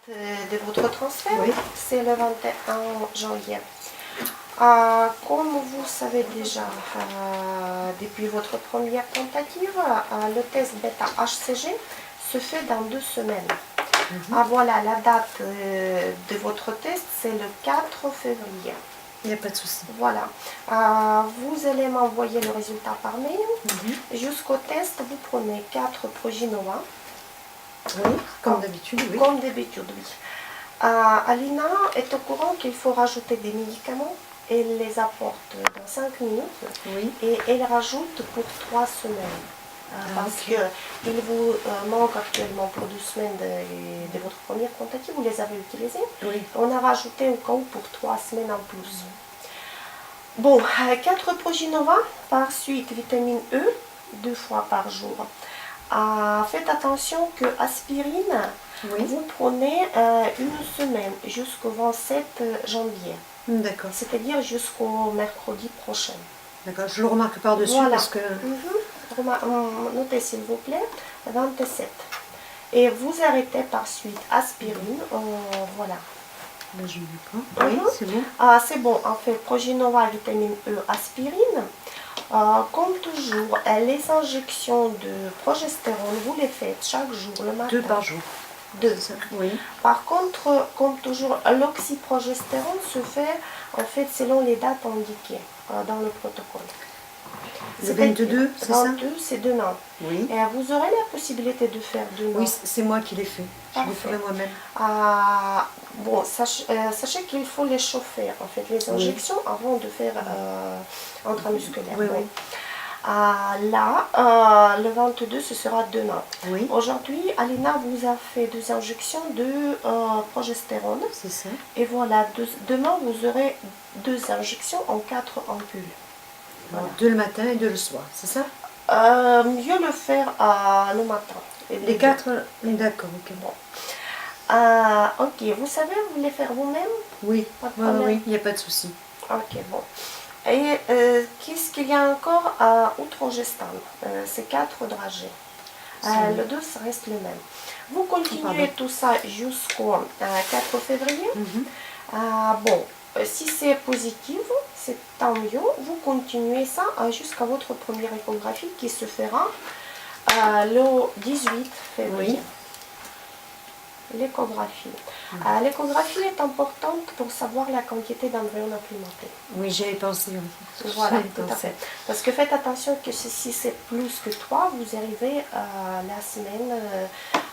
De votre transfert, oui. C'est le 21 janvier. Comme vous savez déjà, depuis votre première tentative, le test bêta HCG se fait dans 2 semaines. Voilà, la date de votre test, c'est le 4 février. Il n'y a pas de souci. Voilà. Vous allez m'envoyer le résultat par mail. Jusqu'au test, vous prenez 4 Proginova. Oui, comme d'habitude, oui. Comme d'habitude, oui. Alina est au courant qu'il faut rajouter des médicaments. Elle les apporte dans 5 minutes. Oui. Et elle rajoute pour 3 semaines. Parce qu'il vous manque actuellement pour 2 semaines de votre première tentative. Vous les avez utilisées. Oui. On a rajouté au cas où pour 3 semaines en plus. Bon, 4 Proginova, par suite vitamine E, 2 fois par jour. Faites attention que aspirine, vous prenez une semaine jusqu'au 27 janvier. D'accord. C'est-à-dire jusqu'au mercredi prochain. D'accord, je le remarque par-dessus parce que... Notez s'il vous plaît, 27. Et vous arrêtez par suite aspirine, voilà. Là, je ne veux pas. Oui, c'est bon. C'est bon, en fait, Proginova, vitamine E, aspirine. Comme toujours, les injections de progestérone, vous les faites chaque jour, le matin. 2 par jour. 2. Oui. Par contre, comme toujours, l'oxyprogestérone se fait en fait selon les dates indiquées dans le protocole. Le 22, c'est ça? 22, c'est demain. Oui. Et vous aurez la possibilité de faire demain. Oui, c'est moi qui l'ai fait. Je le ferai moi-même. Bon, sachez qu'il faut les chauffer, en fait, les injections avant de faire intramusculaire. Oui, bon. oui. Là, le 22, ce sera demain. Oui. Aujourd'hui, Alina vous a fait 2 injections de progestérone. C'est ça. Et voilà, demain, vous aurez 2 injections en 4 ampoules. Voilà. 2 le matin et 2 le soir, c'est ça? Mieux le faire le matin. Les 4, d'accord, ok. Bon. Ok, vous savez, vous voulez faire vous-même? Oui, oui, il n'y a pas de souci. Ok, bon. Et qu'est-ce qu'il y a encore outre gestane? C'est 4 dragées. Le 2, ça reste le même. Vous continuez tout ça jusqu'au 4 février. Bon, si c'est positif, c'est tant mieux. Vous continuez ça jusqu'à votre première échographie qui se fera le 18 février. Oui. L'échographie. L'échographie est importante pour savoir la quantité d'embryons implémentés. Oui, j'y avais pensé. Voilà, tout à fait. Parce que faites attention que si c'est plus que 3, vous arrivez la semaine,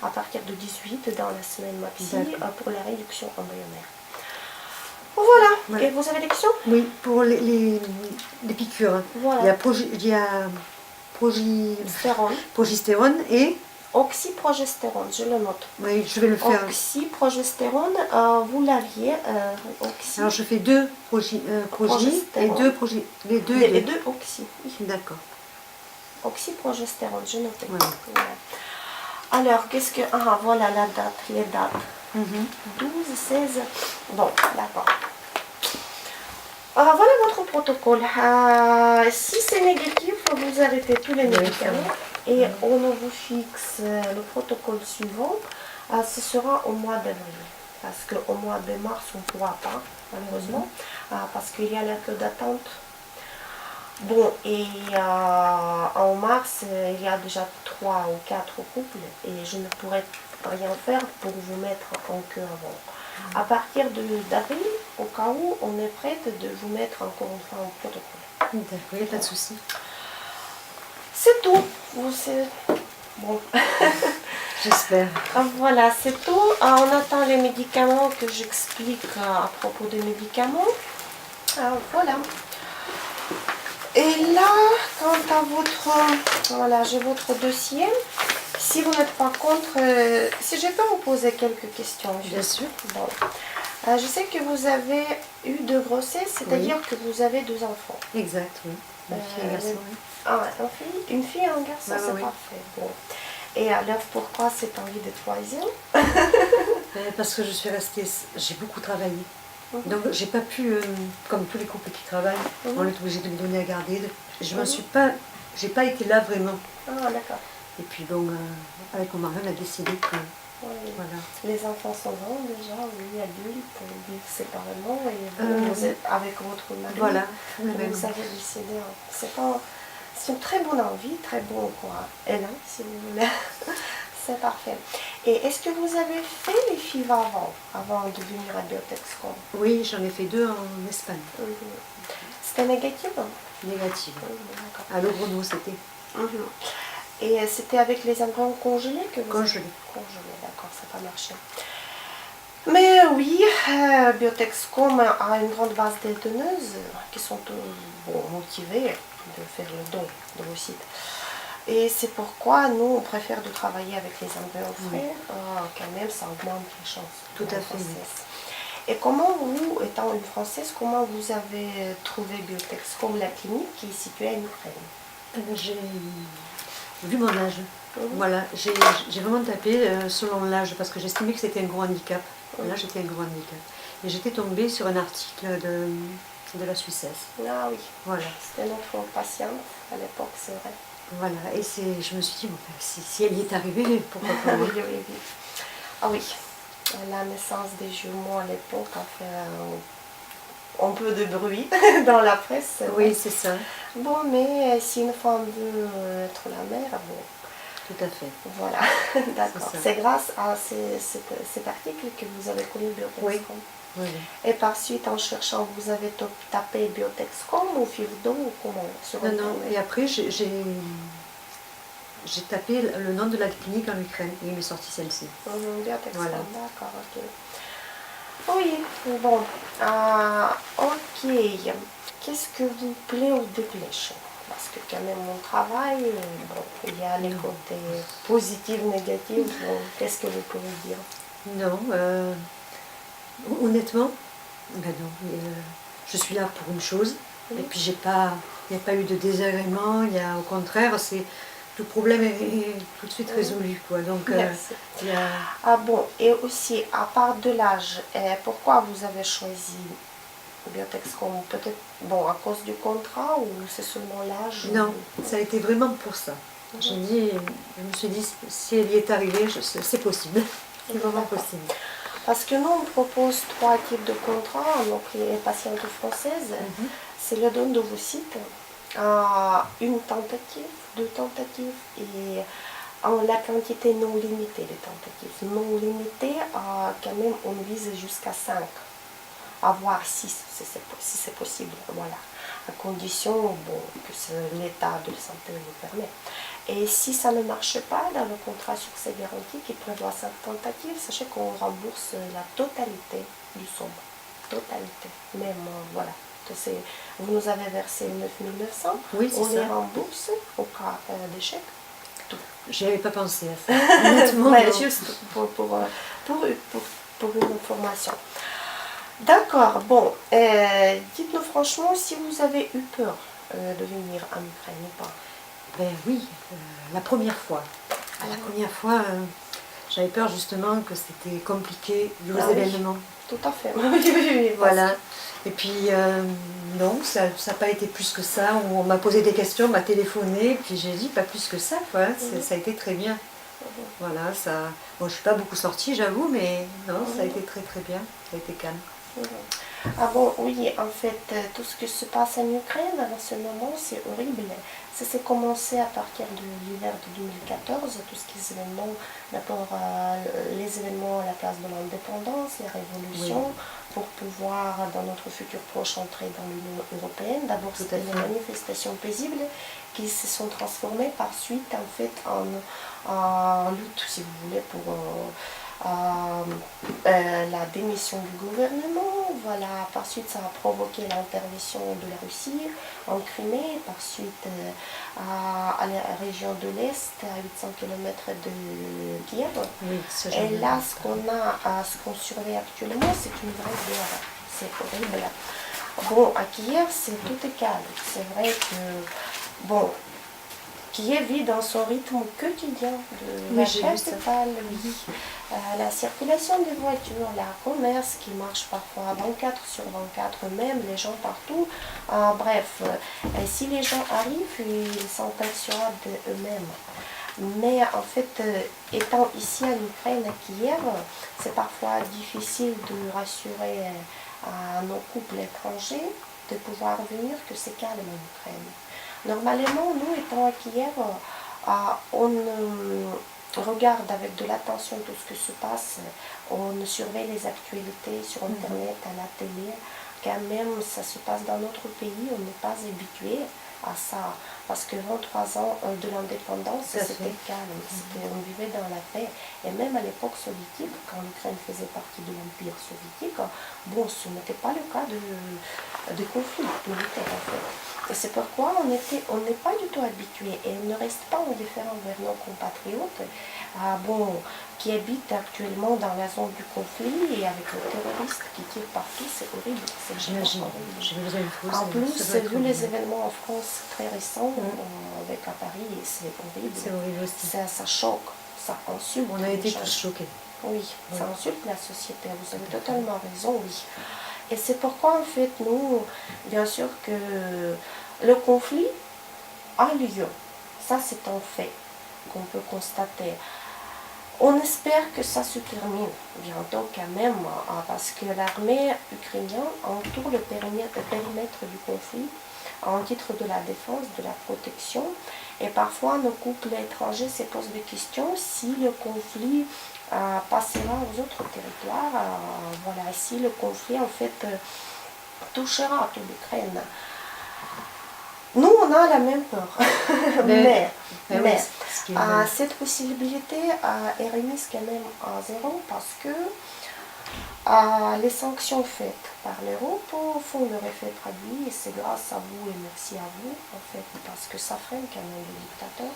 à partir de 18, dans la semaine maxi, pour la réduction embryonnaire. Voilà. Et vous avez des questions? Oui, pour les piqûres. Voilà. Il y a progestérone et... Oxyprogestérone, je le note. Oui, je vais le faire. Oxyprogestérone, vous l'aviez. Alors je fais 2 progi et 2 progi. Les deux oxy. D'accord. Oxyprogestérone, je note. Voilà. Alors, qu'est-ce que... voilà la date, les dates. 12, 16... Bon, d'accord. Voilà votre protocole. Si c'est négatif, vous arrêtez tous les médicaments et on vous fixe le protocole suivant. Ce sera au mois d'avril. Parce qu'au mois de mars, on ne pourra pas, malheureusement, parce qu'il y a la queue d'attente. Bon, et en mars, il y a déjà 3 ou 4 couples et je ne pourrai rien faire pour vous mettre en queue avant. À partir d'avril, au cas où, on est prête de vous mettre encore une fois en protocole. D'accord, il n'y a pas de souci. C'est tout. Bon. J'espère. Voilà, c'est tout. On attend les médicaments que j'explique à propos des médicaments. Voilà. Et là, quant à votre... Voilà, j'ai votre dossier. Si vous n'êtes pas contre, si je peux vous poser quelques questions. Bien sûr. Bon. Je sais que vous avez eu 2 grossesses, c'est-à-dire que vous avez 2 enfants. Exact, oui. Une fille et un garçon, oui. Une fille et un garçon, c'est parfait. Bon. Et alors, pourquoi cette envie de troisième? Parce que je suis restée, j'ai beaucoup travaillé. Donc, j'ai pas pu, comme tous les couples qui travaillent, on est obligé de me donner à garder. Je me suis pas, j'ai pas été là vraiment. D'accord. Et puis bon, avec mon mari, on a décidé que Oui. Voilà. Les enfants sont grands déjà, oui, adultes, ils vivent séparément et vous êtes avec votre mari. Voilà, le Vous même. avez décidé. C'est une très bonne envie, très bon quoi. Élan, si vous voulez. C'est parfait. Et est-ce que vous avez fait les FIV avant de venir à Biotexcom? Oui, j'en ai fait 2 en Espagne. C'était négatif? Négative. D'accord. À Logroño, c'était Et c'était avec les embryons congelés que vous congelé. avez congelés, d'accord, ça n'a pas marché. Mais oui, Biotexcom a une grande base d'éleveuses qui sont motivées de faire le don de vos sites. Et c'est pourquoi nous, on préfère de travailler avec les embryons frais, quand même, ça augmente les chances. Tout à fait. Et comment vous, étant une Française, comment vous avez trouvé Biotexcom, la clinique qui est située en Ukraine? J'ai vu mon âge. Voilà, j'ai vraiment tapé selon l'âge parce que j'estimais que c'était un gros handicap. Là, j'étais un gros handicap. Et j'étais tombée sur un article de la Suissesse. Ah oui, Voilà. c'était notre patiente à l'époque, c'est vrai. Voilà, et je me suis dit, bon, ben, si elle y est arrivée, pourquoi pas moi? Oui. Ah oui, la naissance des jumeaux à l'époque a fait un peu de bruit dans la presse. Oui, c'est ça. Bon, mais si une femme veut être la mère, bon. Tout à fait. Voilà, d'accord. C'est grâce à cet article que vous avez connu Biotexcom. Oui. Et par suite, en cherchant, vous avez tapé Biotexcom ou FIVDO ou comment sur Non, Internet? et après, j'ai tapé le nom de la clinique en Ukraine et il m'est sorti celle-ci. Biotexcom, Voilà. d'accord, ok. Oui, bon, ok. Qu'est-ce que vous plaît ou déplaît chez vous? Parce que quand même, mon travail, bon, il y a les côtés positifs, négatifs. Bon, qu'est-ce que vous pouvez dire? Non, honnêtement, ben non, je suis là pour une chose. Et puis il n'y a pas eu de désagrément, au contraire, le problème est tout de suite résolu, quoi. Donc, Ah bon, et aussi, à part de l'âge, pourquoi vous avez choisi Biotexcom? Peut-être, bon, à cause du contrat ou c'est seulement l'âge? Non, ça a été vraiment pour ça. Je me suis dit, si elle y est arrivée, c'est possible. C'est vraiment possible. Parce que nous, on propose 3 types de contrats, donc les patientes françaises, c'est le don de vos sites, une tentative, 2 tentatives et la quantité non limitée des tentatives. Non limitée, quand même, on vise jusqu'à 5, à voir 6 si c'est possible, voilà, à condition que l'état de santé nous permet. Et si ça ne marche pas dans le contrat succès garanti qui prévoit 5 tentatives, sachez qu'on rembourse la totalité du somme. Totalité. Même, voilà. Vous nous avez versé 9 900, oui, on les ça. rembourse au cas d'échec. Je n'avais pas pensé à ça. Honnêtement, ouais, juste pour une information. D'accord, bon, dites-nous franchement si vous avez eu peur de venir en Ukraine ou pas. Ben oui, la première fois. La première fois, j'avais peur justement que c'était compliqué vu aux événements. Tout à fait. Oui, voilà. Et puis, non, ça n'a pas été plus que ça. On m'a posé des questions, on m'a téléphoné, puis j'ai dit pas plus que ça, quoi. Ça a été très bien. Voilà, ça. Bon, je ne suis pas beaucoup sortie, j'avoue, mais non, ça a été très très bien. Ça a été calme. Ah bon, oui, en fait, tout ce qui se passe en Ukraine en ce moment, c'est horrible. Ça s'est commencé à partir de l'hiver de 2014, tout ce qui est événements, d'abord les événements à la place de l'indépendance, les révolutions, pour pouvoir, dans notre futur proche, entrer dans l'Union européenne. D'abord, c'était les manifestations paisibles qui se sont transformées par suite, en fait, en lutte, si vous voulez, pour... la démission du gouvernement, voilà, par suite ça a provoqué l'intervention de la Russie en Crimée, par suite à la région de l'Est, à 800 km de Kiev. Oui, et là, ce qu'on surveille actuellement, c'est une vraie guerre, c'est horrible. Bon, à Kiev, tout est calme, c'est vrai que, bon, Kiev vit dans son rythme quotidien de la capitale, la circulation des voitures, le commerce qui marche parfois 24 sur 24, même les gens partout. Bref, si les gens arrivent, ils sont assurés d'eux-mêmes. Mais en fait, étant ici en Ukraine, à Kiev, c'est parfois difficile de rassurer à nos couples étrangers de pouvoir venir que c'est calme en Ukraine. Normalement, nous étant à Kiev, on regarde avec de l'attention tout ce qui se passe, on surveille les actualités sur Internet, à la télé. Quand même, ça se passe dans notre pays, on n'est pas habitué à ça. Parce que 23 ans de l'indépendance, c'était calme, on vivait dans la paix. Et même à l'époque soviétique, quand l'Ukraine faisait partie de l'Empire soviétique, bon, ce n'était pas le cas de conflit militaire en fait. Et c'est pourquoi on n'est pas du tout habitué et on ne reste pas indifférent vers nos compatriotes qui habitent actuellement dans la zone du conflit et avec les terroristes qui tirent partout, c'est horrible. J'imagine. En plus, vu les événements en France très récents avec à Paris, c'est horrible. C'est horrible aussi. Ça choque, ça insulte. On a été tous choqués. Oui, ça insulte la société, vous avez totalement raison, oui. Et c'est pourquoi en fait nous, bien sûr que le conflit a lieu. Ça c'est un fait qu'on peut constater. On espère que ça se termine bientôt quand même, parce que l'armée ukrainienne entoure le périmètre du conflit en titre de la défense, de la protection. Et parfois, nos couples étrangers se posent des questions si le conflit passera aux autres territoires, voilà, si le conflit en fait touchera toute l'Ukraine. Nous, on a la même peur, mais cette possibilité est remise quand même à zéro parce que les sanctions faites par l'Europe font leur effet traduit et c'est grâce à vous et merci à vous en fait parce que ça freine quand même les dictateurs.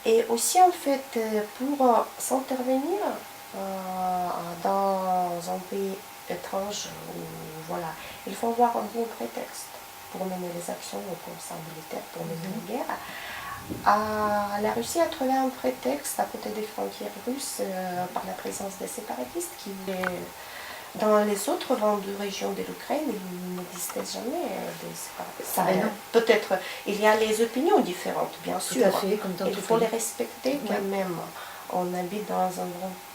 Et aussi en fait pour s'intervenir dans un pays étrange, voilà, il faut avoir un bon prétexte pour mener les actions comme ça militaires, pour mener la guerre. La Russie a trouvé un prétexte à côté des frontières russes par la présence des séparatistes qui dans les autres régions de l'Ukraine, il n'existait jamais des séparatistes. Peut-être, il y a les opinions différentes, bien sûr. Tout à fait, comme dans il faut les respecter quand même. On habite dans un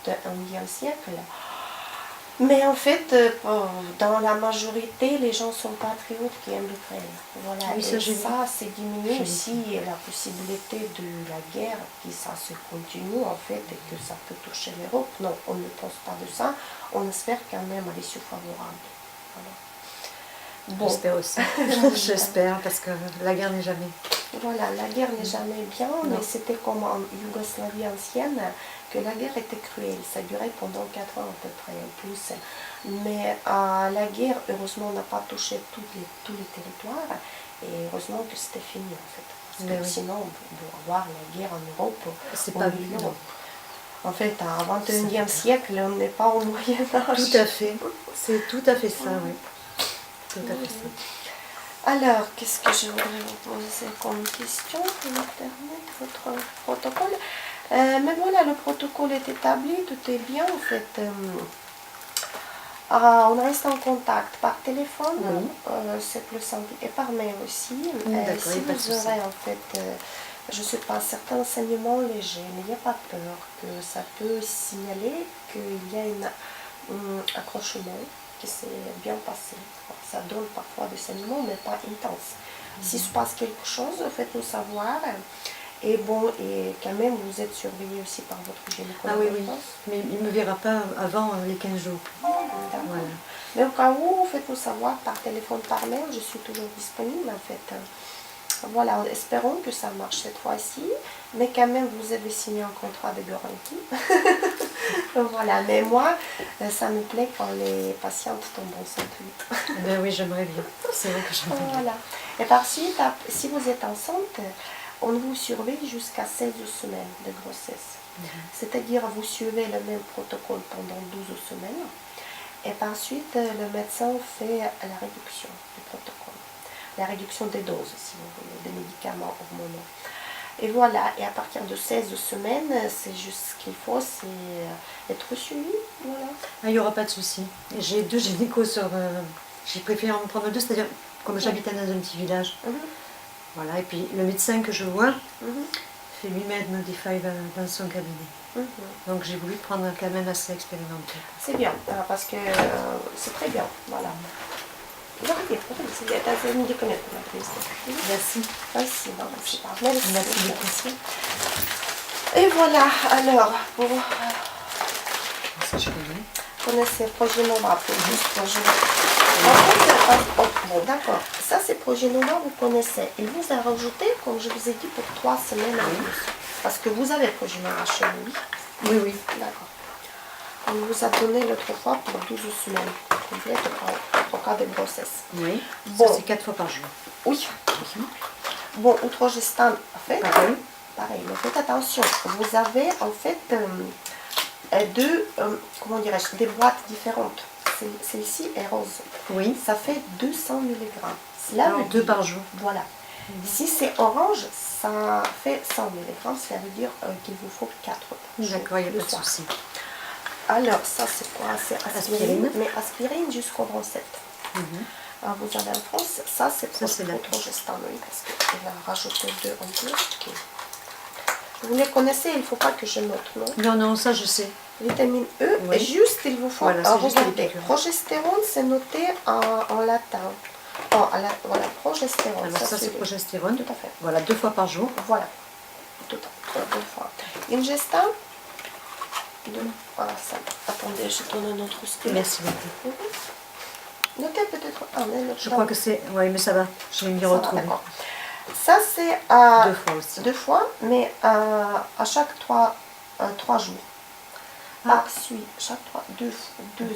21e siècle. Mais en fait, dans la majorité, les gens sont patriotes qui aiment l'Ukraine. Voilà. Oui, et ça, c'est diminuer aussi la possibilité de la guerre, qui ça se continue en fait, et que ça peut toucher l'Europe. Non, on ne pense pas de ça. On espère quand même à l'issue favorable. Voilà. Bon. J'espère aussi. J'espère, parce que la guerre n'est jamais. Voilà, la guerre n'est jamais bien, mais c'était comme en Yougoslavie ancienne, que la guerre était cruelle. Ça durait pendant 4 ans à peu près, en plus. Mais la guerre, heureusement, n'a pas touché tous les territoires. Et heureusement que c'était fini, en fait. Parce que sinon, pour avoir la guerre en Europe, c'est pas évident. En fait, au XXIe siècle, on n'est pas au Moyen-Âge. Tout à fait. C'est tout à fait ça, oui. Tout à fait ça. Alors, qu'est-ce que je voudrais vous poser comme question pour terminer votre protocole? Mais voilà, le protocole est établi, tout est bien en fait. On reste en contact par téléphone, c'est plus simple, et par mail aussi. Si vous aurez en fait, je ne sais pas, certains enseignements légers, mais il n'y a pas peur que ça peut signaler qu'il y a un accrochement qui s'est bien passé. Ça donne parfois des saignements, mais pas intenses. S'il se passe quelque chose, faites-nous savoir. Et bon, et quand même, vous êtes surveillé aussi par votre gynécologue. Ah oui, oui. Mais il ne me verra pas avant les 15 jours. Voilà. Mais au cas où, faites-nous savoir par téléphone, par mail. Je suis toujours disponible en fait. Voilà, espérons que ça marche cette fois-ci. Mais quand même, vous avez signé un contrat de garantie. Voilà, mais moi, ça me plaît quand les patientes tombent enceintes. Ben oui, j'aimerais bien. C'est vrai que j'aimerais bien. Voilà. Et par suite, si vous êtes enceinte, on vous surveille jusqu'à 16 semaines de grossesse. C'est-à-dire, vous suivez le même protocole pendant 12 semaines. Et par suite, le médecin fait la réduction du protocole. La réduction des doses, si vous voulez, des médicaments hormonaux. Et voilà, et à partir de 16 semaines, c'est juste ce qu'il faut, c'est être suivi. Voilà. Il n'y aura pas de souci. J'ai 2 gynécos sur... j'ai préféré en prendre 2, c'est-à-dire, comme j'habitais dans un petit village. Voilà, et puis le médecin que je vois fait lui-même Modify dans son cabinet. Donc j'ai voulu prendre un quand même assez expérimenté. C'est bien, parce que c'est très bien, voilà. C'est médicament. Merci. Спасибо. Merci beaucoup. Et voilà, alors, pour Ça, je connais. connaissez Progenova, juste pour jouer. En fait, bon, d'accord, ça c'est Progenova, vous connaissez. Il vous a rajouté, comme je vous ai dit, pour 3 semaines en plus. Parce que vous avez Progenova chez vous. Oui, oui. D'accord. On vous a donné l'autre fois pour 12 semaines complètes au cas de grossesse. Oui. Bon. Ça, c'est 4 fois par jour. Oui. Bon, Outrogestan, en fait, Pareil. pareil, mais faites attention. Vous avez en fait comment dirais-je, des boîtes différentes. Celle-ci est rose. Oui. Ça fait 200 mg. Cela Alors, veut 2 dire- par jour. Voilà. Si c'est orange, ça fait 100 mg. Cela veut dire qu'il vous faut 4 par jour. D'accord, il n'y a le pas de soir. souci. Alors, ça c'est quoi? C'est aspirine, Aspirine. mais aspirine jusqu'au 27. Alors, vous avez en France, ça c'est Ça, c'est la- Outrogestan, oui, parce qu'elle a rajouté 2 en plus. Ok. Vous les connaissez, il ne faut pas que je note, non? Non, non, ça je sais. Vitamine E, Oui. juste il vous faut Voilà, c'est juste les regarder. piqûres. Progestérone, c'est noté en latin. Oh, voilà, progestérone. Alors ça, c'est le- progestérone. Tout à fait. Voilà, 2 fois par jour. Voilà. Tout à fait. 2 fois. Ingestin. Voilà, ça. Attendez, je donne un autre stylo. Merci beaucoup. Notez peut-être un. Je crois que c'est... Oui, mais ça va. Je vais m'y retrouver. D'accord. Ça, c'est 2 fois aussi. 2 fois, mais à chaque 3 jours. Par suite, chaque 2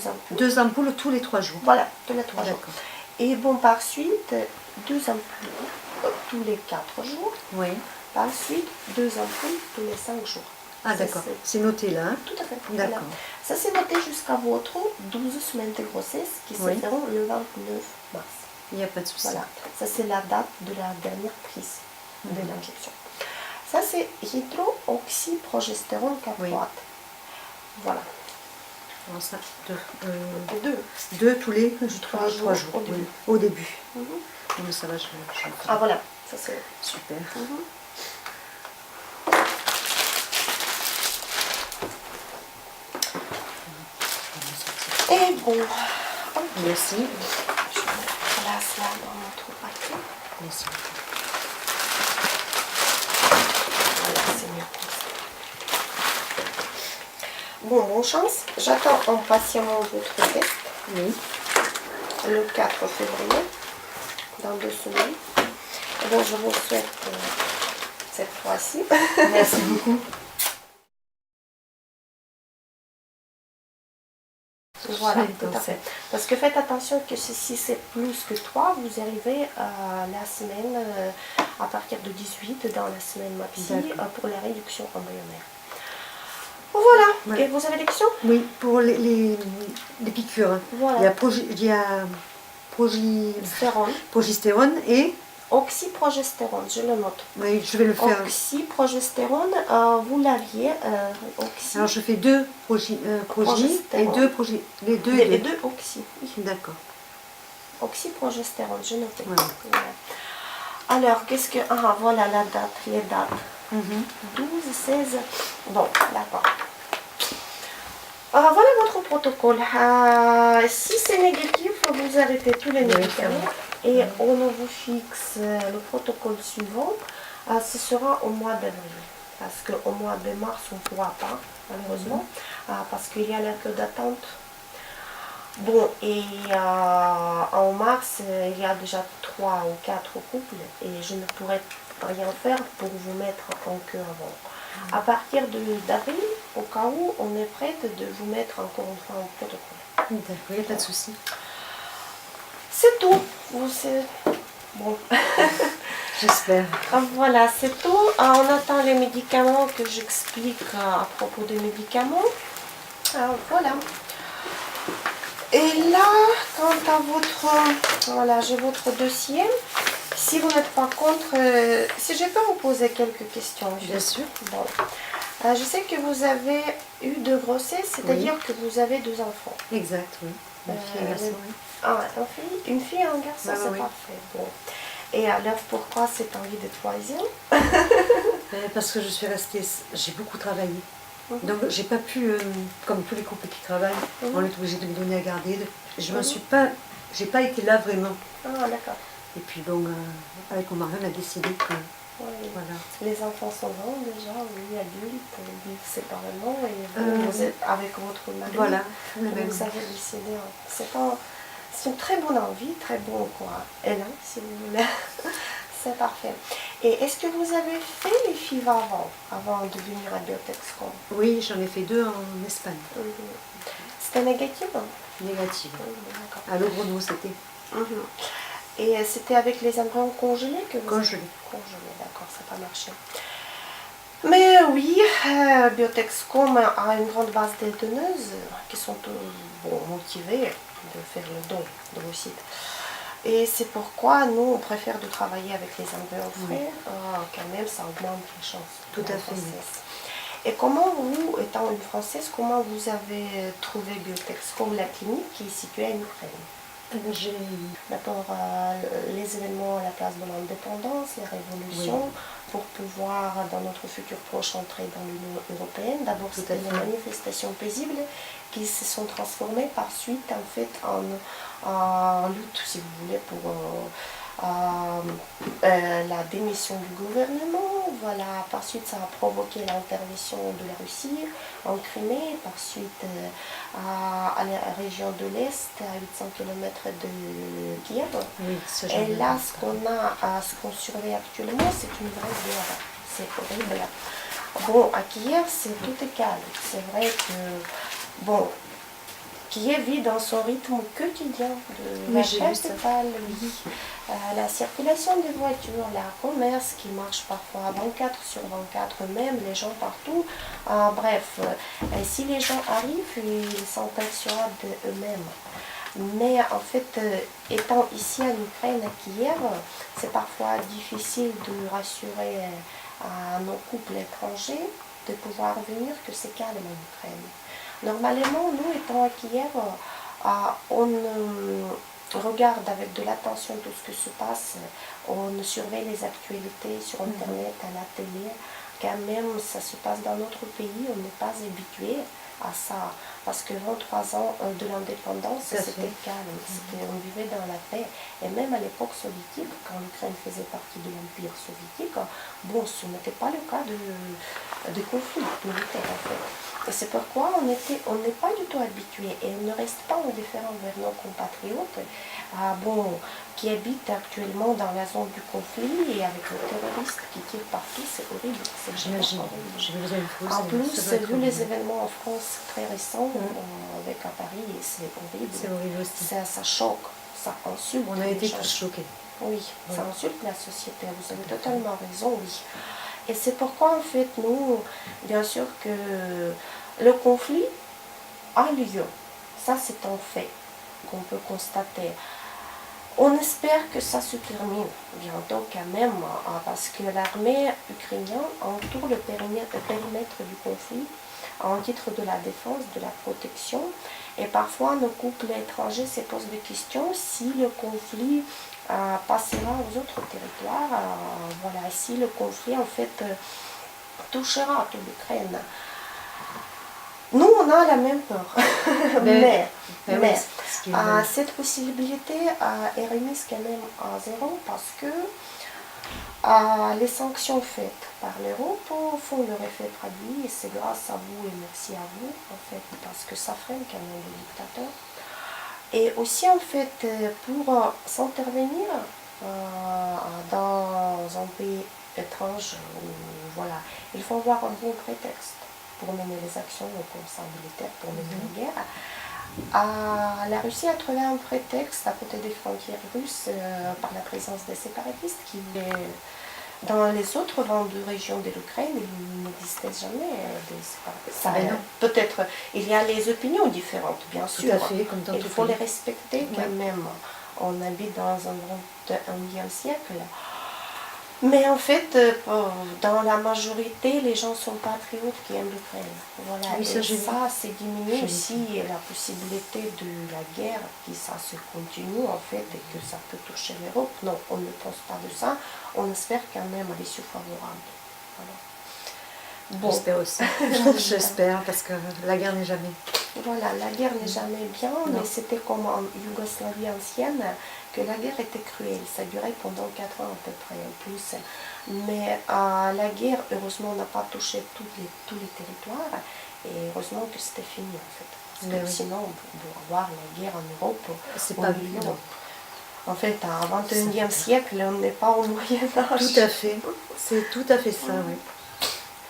ampoules. 2 ampoules tous les 3 jours. Voilà, tous les 3 jours. D'accord. Et bon, par suite, 2 ampoules tous les 4 jours. Oui. Par suite, 2 ampoules tous les 5 jours. Ah, Ça, d'accord. c'est- C'est noté là. Hein. Tout à fait. D'accord. Voilà. Ça, c'est noté jusqu'à votre 12 semaines de grossesse qui se Oui. feront le 29 mars. Il n'y a pas de souci. Voilà. Ça, c'est la date de la dernière prise de l'injection. Ça, c'est hydroxyprogestérone caproate. Oui. Voilà. Alors ça, 2. 2 tous les 3 jours, au oui, début. au début. Mhm. Non, mais ça va, je vais Ah, voilà. Ça, c'est... Super. Et bon, Merci. je place là dans notre paquet. Merci. Voilà, c'est mieux comme ça. Bon, bonne chance. J'attends impatiemment votre test Oui. le 4 février, dans 2 semaines. Et donc, je vous souhaite cette fois-ci. Merci beaucoup. Voilà, Oui, tout à donc fait. Parce que faites attention que si c'est plus que 3, vous arrivez à la semaine, à partir de 18, dans la semaine maxi, pour la réduction embryonnaire. Voilà. Voilà. Et vous avez des questions? Oui, pour les piqûres. Voilà. Il y a Stérone. progestérone et... Oxyprogestérone, je le note. Oui, je vais le faire. Oxyprogestérone, vous l'aviez. Alors je fais 2 progi et Progestérone. 2 progi. Les 2 Les et 2. deux oxy. Oui. D'accord. Oxyprogestérone, je note. Voilà. Voilà. Alors, qu'est-ce que... Ah, voilà la date, les dates. 12, 16... Bon, d'accord. Voilà votre protocole. Si c'est négatif, vous arrêtez tous les médicaments et on vous fixe le protocole suivant. Ce sera au mois d'avril. Parce qu'au mois de mars, on ne pourra pas, malheureusement, parce qu'il y a la queue d'attente. Bon, et en mars, il y a déjà 3 ou 4 couples et je ne pourrai rien faire pour vous mettre en queue avant. À partir d'avril, au cas où, on est prête de vous mettre encore une fois en protocole. D'accord, il n'y a pas de souci. C'est tout. Bon. J'espère. Voilà, c'est tout. On attend les médicaments que j'explique à propos des médicaments. Voilà. Et là, quant à votre... Voilà, j'ai votre dossier. Si vous n'êtes pas contre, si je peux vous poser quelques questions. Bien sûr. Bon. Je sais que vous avez eu 2 grossesses, c'est-à-dire que vous avez 2 enfants. Exact, oui. Une fille et un garçon, oui. Ah, une fille et un garçon, Ouais, c'est oui. parfait. Bon. Et alors, pourquoi cette envie de troisième? Parce que je suis restée, j'ai beaucoup travaillé. Mhm. Donc j'ai pas pu, comme tous les couples qui travaillent, Mhm. on est obligé de me donner à garder. Je me Mhm. suis pas, j'ai pas été là vraiment. Ah, d'accord. Et puis bon, avec mon mari, on a décidé que, Oui. voilà. Les enfants sont grands déjà, oui, adultes, vivent séparément et vous êtes avec votre mari. Voilà, le même. Vous avez décidé. C'est une très bonne envie, très bon quoi. Élan, si vous voulez. C'est parfait. Et est-ce que vous avez fait les FIV avant de venir à Biotexcom? Oui, j'en ai fait 2 en Espagne, C'était négatif? négatives. Oui, d'accord. À Logroño, c'était Mhm. Et c'était avec les embryons congelés que vous congelé. avez... Congelés, d'accord, ça n'a pas marché. Mais oui, Biotexcom a une grande base de donneuses qui sont motivées de faire le don de vos sites. Et c'est pourquoi nous, on préfère de travailler avec les embryons frais, quand même, ça augmente les chances. Tout à fait. Et comment vous, étant une Française, comment vous avez trouvé Biotexcom, la clinique qui est située en Ukraine? J'ai D'abord, les événements à la place de l'indépendance, les révolutions, pour pouvoir, dans notre futur proche, entrer dans l'Union européenne. D'abord, c'était les manifestations paisibles qui se sont transformées par suite, en fait, en lutte, si vous voulez, pour la démission du gouvernement. Voilà, par suite, ça a provoqué l'intervention de la Russie en Crimée, par suite à la région de l'Est, à 800 km de Kiev. Oui, et là, ce qu'on surveille actuellement, c'est une vraie guerre. C'est horrible. Bon, à Kiev, tout est calme. C'est vrai que, bon, Kiev vit dans son rythme quotidien de la capitale, oui. La circulation des voitures, le commerce qui marche parfois 24 sur 24, même les gens partout. Bref, si les gens arrivent, ils sont persuadés d'eux-mêmes. Mais en fait, étant ici en Ukraine, à Kiev, c'est parfois difficile de rassurer à nos couples étrangers de pouvoir venir que c'est calme en Ukraine. Normalement, nous étant à Kiev, on regarde avec de l'attention tout ce qui se passe, on surveille les actualités sur Internet, à la télé. Quand même, ça se passe dans notre pays, on n'est pas habitué à ça. Parce que 23 ans de l'indépendance, c'était calme, on vivait dans la paix. Et même à l'époque soviétique, quand l'Ukraine faisait partie de l'Empire soviétique, bon, ce n'était pas le cas de conflit militaire en fait. Et c'est pourquoi on n'est pas du tout habitué et on ne reste pas indifférent vers nos compatriotes qui habitent actuellement dans la zone du conflit et avec les terroristes qui tirent partout, c'est horrible. J'imagine. En plus, vu les événements en France très récents, avec à Paris, c'est horrible. C'est horrible aussi. Ça choque, ça insulte. On a été tous choqués. Oui, ça insulte la société, vous avez totalement raison, oui. Et c'est pourquoi, en fait, nous, bien sûr que le conflit a lieu. Ça, c'est un fait qu'on peut constater. On espère que ça se termine bientôt quand même, parce que l'armée ukrainienne entoure le périmètre du conflit en titre de la défense, de la protection. Et parfois, nos couples étrangers se posent des questions si le conflit passera aux autres territoires, voilà, si le conflit en fait touchera toute l'Ukraine. Nous, on a la même peur, mais cette possibilité est remise quand même à zéro parce que les sanctions faites par l'Europe font leur effet traduit et c'est grâce à vous et merci à vous en fait parce que ça freine quand même les dictateurs. Et aussi en fait pour s'intervenir dans un pays étrange, voilà, il faut avoir un bon prétexte pour mener les actions comme ça militaires, pour mener la guerre. La Russie a trouvé un prétexte à côté des frontières russes par la présence des séparatistes qui dans les autres 22 régions de l'Ukraine, il n'existait jamais des séparatistes. Peut-être, il y a les opinions différentes, bien sûr. Tout à fait, comme dans il faut les respecter quand même. On habite dans un 21e siècle. Mais en fait, dans la majorité, les gens sont patriotes qui aiment l'Ukraine. Voilà. Oui, et ça, c'est diminué aussi la possibilité de la guerre, que ça se continue en fait et que ça peut toucher l'Europe. Non, on ne pense pas de ça. On espère quand même à l'issue favorable. Voilà. Bon, J'espère aussi. J'espère, parce que la guerre n'est jamais. voilà, la guerre n'est jamais bien, Non. mais c'était comme en Yougoslavie ancienne, que la guerre était cruelle. Ça durait pendant 4 ans à peu près, en plus. Mais la guerre, heureusement, n'a pas touché tous les territoires. Et heureusement que c'était fini, en fait. Parce Mais que oui. sinon, on peut avoir la guerre en Europe. C'est au pas milieu. non. En fait, à 21e siècle, on n'est pas au Moyen-Âge. Tout à fait. C'est tout à fait ça, oui.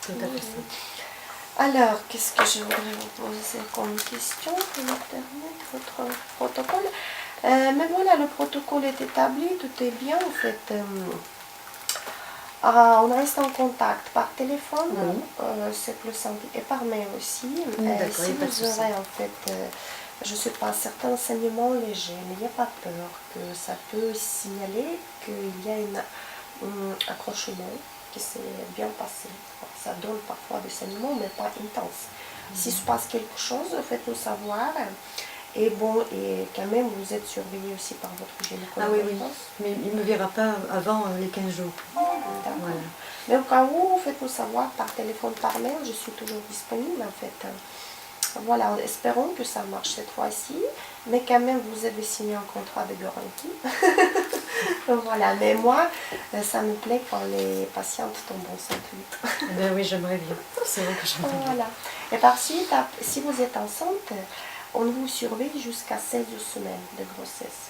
Tout à fait ça. Alors, qu'est-ce que je voudrais vous poser comme question pour terminer votre protocole? Mais voilà, le protocole est établi, tout est bien en fait. On reste en contact par téléphone, c'est plus simple, et par mail aussi. D'accord, Si y a pas de vous souci. aurez en fait, je ne sais pas, certains enseignements légers, mais il n'y a pas peur que ça peut signaler qu'il y a un accrochement qui s'est bien passé. Ça donne parfois des saignements, mais pas intenses. S'il se passe quelque chose, faites-nous savoir. Et bon, et quand même, vous êtes surveillé aussi par votre gynécologue. Ah oui, oui. Mais il ne me verra pas avant les 15 jours. D'accord. Voilà. Mais au cas où, faites-nous savoir par téléphone, par mail, je suis toujours disponible en fait. Voilà, espérons que ça marche cette fois-ci, mais quand même vous avez signé un contrat de garantie. Voilà, mais moi, ça me plaît quand les patientes tombent enceintes vite. Ben oui, j'aimerais bien. C'est vrai que j'aimerais bien. Voilà. Et par suite, si vous êtes enceinte, on vous surveille jusqu'à 16 semaines de grossesse.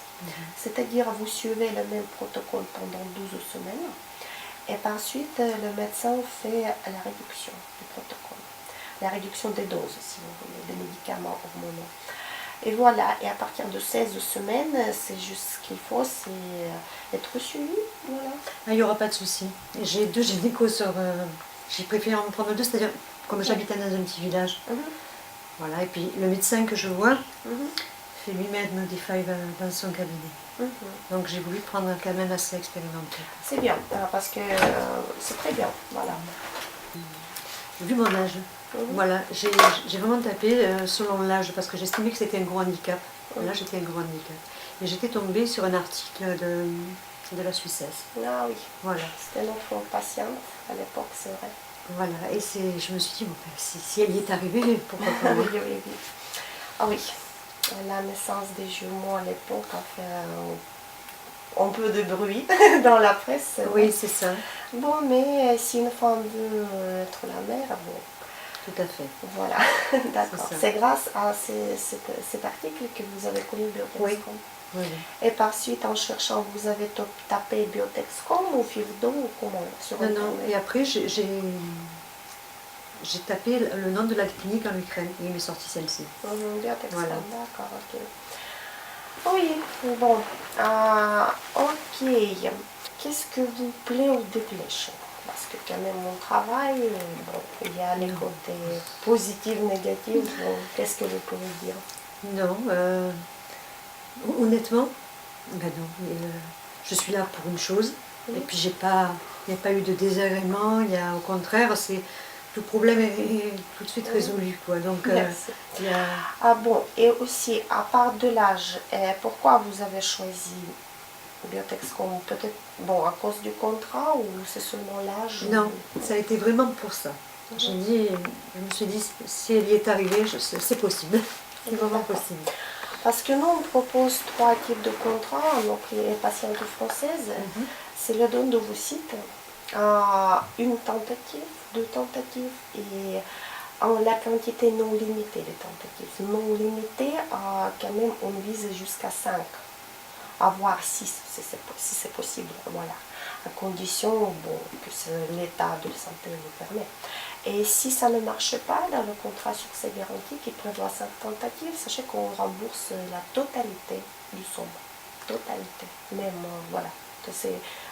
C'est-à-dire, vous suivez le même protocole pendant 12 semaines. Et par suite, le médecin fait la réduction du protocole. La réduction des doses, si vous voulez, des médicaments hormonaux. Et voilà, et à partir de 16 semaines, c'est juste ce qu'il faut, c'est être suivi. Voilà. Il n'y aura pas de souci. J'ai 2 gynécos sur... j'ai préféré en prendre 2, c'est-à-dire, comme j'habitais dans un petit village. Voilà, et puis le médecin que je vois fait lui-même des failles dans son cabinet. Donc j'ai voulu prendre quand même assez expérimenté. C'est bien, parce que c'est très bien, voilà. Vu mon âge, voilà, j'ai vraiment tapé selon l'âge parce que j'estimais que c'était un gros handicap. Là, j'étais un gros handicap. Et j'étais tombée sur un article de la Suissesse. Ah oui, Voilà. c'était notre patiente à l'époque, c'est vrai. Voilà, et je me suis dit, bon, ben, si elle y est arrivée, pourquoi pas moi. Oui, oui, oui. Ah oui, la naissance des jumeaux à l'époque a fait un peu de bruit dans la presse. Oui, c'est ça, Bon, mais si une femme veut être la mère, bon, tout à fait. voilà, d'accord. C'est ça. C'est grâce à cet article que vous avez connu Biotexcom. Oui. Oui. Et par suite, en cherchant, vous avez tapé Biotexcom ou FIVDO ou comment sur Non, Internet? non, et après, j'ai tapé le nom de la clinique en Ukraine et il m'est sorti celle-ci. Biotexcom, Voilà. d'accord, ok. Oui, bon, ok. Qu'est-ce que vous plaît ou déplaît chez vous? Parce que quand même, mon travail, bon, il y a les côtés positifs, négatifs. Bon, qu'est-ce que vous pouvez dire? Non, honnêtement, ben non. Je suis là pour une chose, et puis il n'y a pas eu de désagrément, au contraire, le problème est tout de suite résolu, quoi. Donc, Merci. il y a... Ah bon, et aussi, à part de l'âge, pourquoi vous avez choisi Biotexcom? Peut-être, bon, à cause du contrat ou c'est seulement l'âge? Non, ça a été vraiment pour ça. Je me suis dit, si elle y est arrivée, c'est possible. C'est vraiment possible. Parce que nous, on propose 3 types de contrats, donc les patientes françaises, c'est le don d'ovocytes, une tentative, 2 tentatives et la quantité non limitée de tentatives. Non limitée, quand même, on vise jusqu'à 5, à voir 6 si c'est possible, voilà, à condition bon, que l'état de santé le permet. Et si ça ne marche pas dans le contrat succès garanti qui prévoit 5 tentatives, sachez qu'on rembourse la totalité du somme. Totalité. Même, voilà.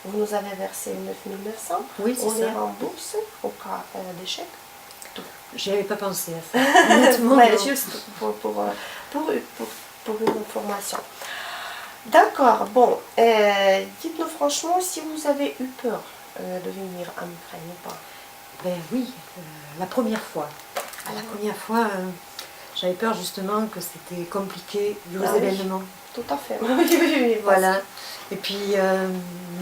Vous nous avez versé 9 900, Oui, c'est on les ça. rembourse au cas d'échec. J'y avais pas pensé à ça. Honnêtement, Ouais, non. juste pour une information. D'accord, bon, dites-nous franchement si vous avez eu peur de venir en Ukraine ou pas. Ben oui, la première fois. La première fois, J'avais peur justement que c'était compliqué vu aux Ah oui. événements. Tout à fait. Oui, Voilà. Et puis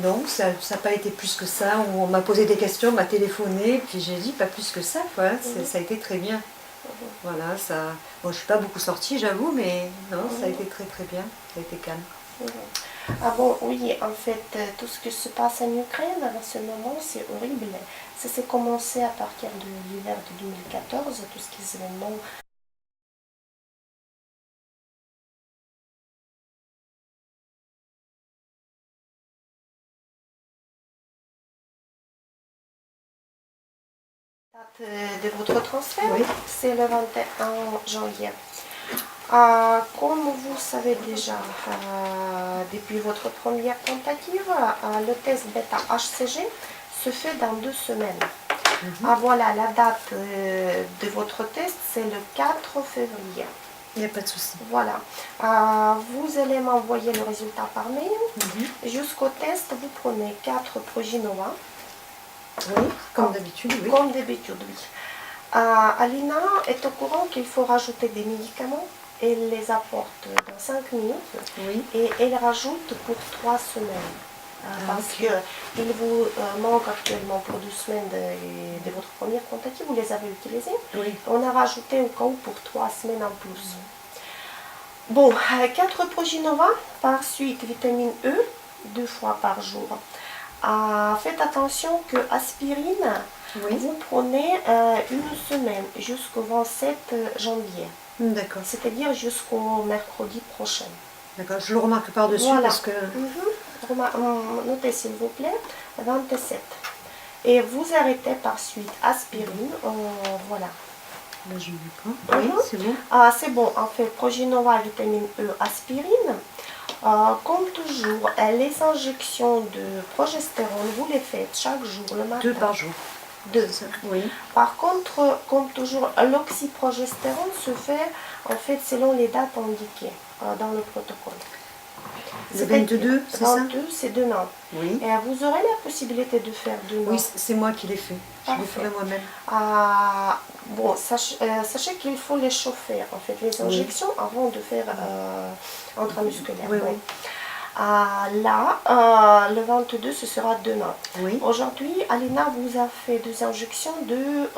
non, ça n'a pas été plus que ça. On m'a posé des questions, on m'a téléphoné, puis j'ai dit pas plus que ça, quoi. Ça a été très bien. Voilà, ça. Bon, je suis pas beaucoup sortie, j'avoue, mais non, ça a été très très bien. Ça a été calme. Ah bon, oui, en fait, tout ce qui se passe en Ukraine à ce moment, c'est horrible. Ça s'est commencé à partir de l'hiver de 2014, tout ce qui est événements. Date de votre transfert, Oui. c'est le 21 janvier. Comme vous savez déjà, depuis votre première tentative, le test bêta HCG se fait dans 2 semaines. Voilà, la date de votre test, c'est le 4 février. Il n'y a pas de souci. Voilà. Vous allez m'envoyer le résultat par mail. Jusqu'au test, vous prenez 4 Proginova. Oui, comme d'habitude, oui. Comme d'habitude, oui. Alina est au courant qu'il faut rajouter des médicaments. Elle les apporte dans 5 minutes. Oui. Et elle rajoute pour 3 semaines. Parce qu'il vous manque actuellement pour 2 semaines de votre première tentative, vous les avez utilisées. Oui. On a rajouté au cas où pour 3 semaines en plus. Bon, 4 Proginova, par suite vitamine E, 2 fois par jour. Faites attention que aspirine, vous prenez une semaine jusqu'au 27 janvier. D'accord. C'est-à-dire jusqu'au mercredi prochain. D'accord, je le remarque par-dessus Voilà. parce que... Notez s'il vous plaît, 27. Et vous arrêtez par suite aspirine, voilà. Là, je ne veux pas. Oui, c'est bon. C'est bon, en fait, Proginova, vitamine E, aspirine. Comme toujours, les injections de progestérone, vous les faites chaque jour, le matin. 2 par jour. 2. Oui. Par contre, comme toujours, l'oxyprogestérone se fait en fait selon les dates indiquées dans le protocole. Le 22, c'est ça? 22, c'est demain. Oui. Et vous aurez la possibilité de faire demain. Oui, c'est moi qui l'ai fait. Je le ferai moi-même. Bon, sachez qu'il faut les chauffer, en fait, les injections avant de faire intramusculaire. Oui, bon. oui. Là, le 22, ce sera demain. Oui. Aujourd'hui, Alina vous a fait 2 injections de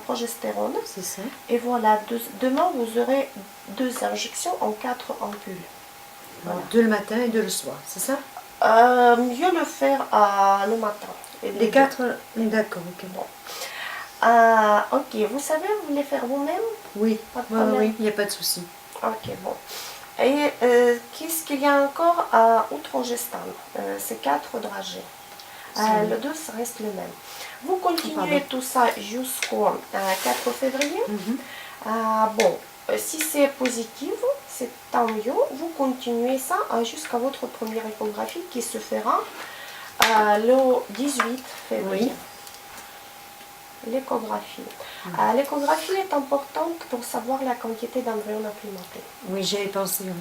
progestérone. C'est ça. Et voilà, demain, vous aurez 2 injections en 4 ampoules. Voilà. 2 le matin et 2 le soir, c'est ça? Mieux le faire le matin. Les 4, d'accord, ok. Bon. Ok, vous savez, vous voulez faire vous-même? Oui, Pas de problème. oui, il n'y a pas de souci. Ok, bon. Et qu'est-ce qu'il y a encore outre gestane? C'est 4 dragées. Le 2, ça reste le même. Vous continuez tout ça jusqu'au 4 février. Bon, si c'est positif, c'est tant mieux. Vous continuez ça jusqu'à votre première échographie qui se fera le 18 février. Oui. L'échographie. L'échographie est importante pour savoir la quantité d'embryons implémentés. Oui, j'y avais pensé. Oui.